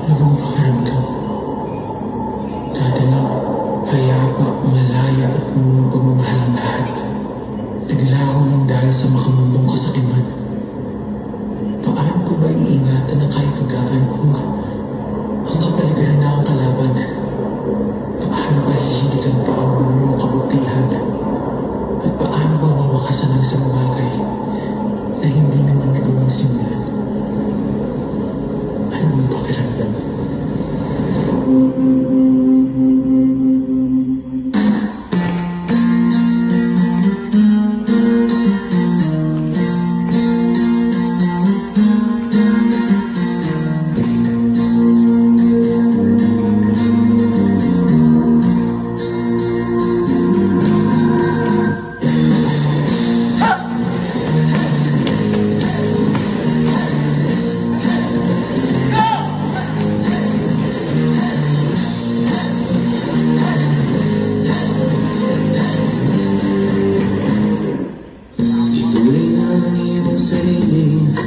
Ano bang pakiramdam? Dati lang, payapa, malaya at puno ng pagmamahal ang lahat. Naglaho lang dahil sa makamundong kasakiman. Paano ko ba iingatan ang kaibigan kung ang kapaligiran na akong kalaban? Paano ba hihingitan pa ang buong kabutihan? At paano ba mawakasan ang isang bagay na hindi naman nagawang simulan? Ano bang pakiramdam?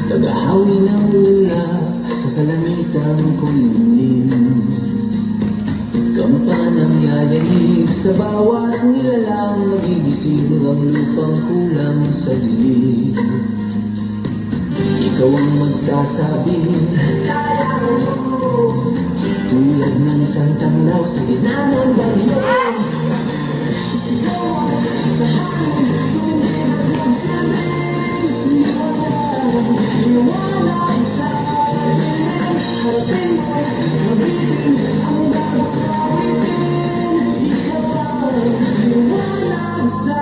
Tagahawi ng lula sa kalangitan kulilim. Kampanang yayanig sa bawat nilalang, nagigising ang lupang kulang sa dilim. Ikaw ang magsasabing kaya mo, tulad ng isang tanglaw sa gitna ng bagyo. Sigaw sa hangin, tumingin at magsabi, liwanag sa dilim. Harapin mo, mabitin ang bawat awitin. Ikaw ang liwanag sa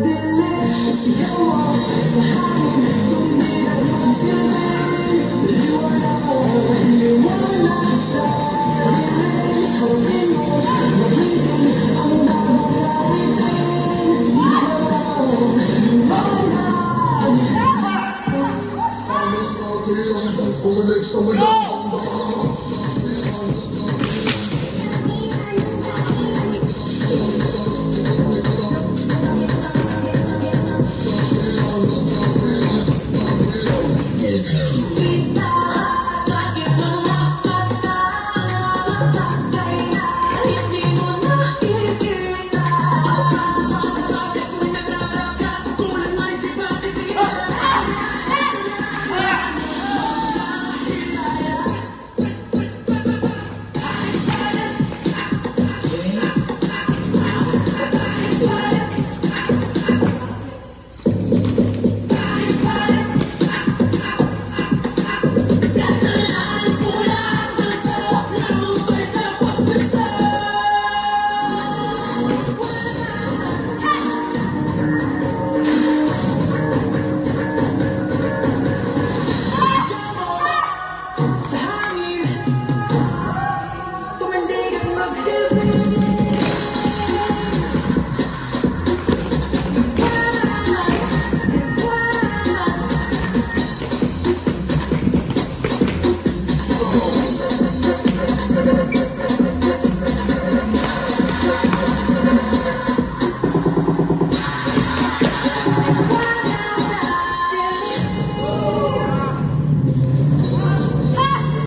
dilim. Sigaw mo sa hangin, tumingin at magsabi, liwanag sa dilim. Harapin mo, mabitin ang bawat awitin. Ikaw ang liwanag. Pumalag sa madami.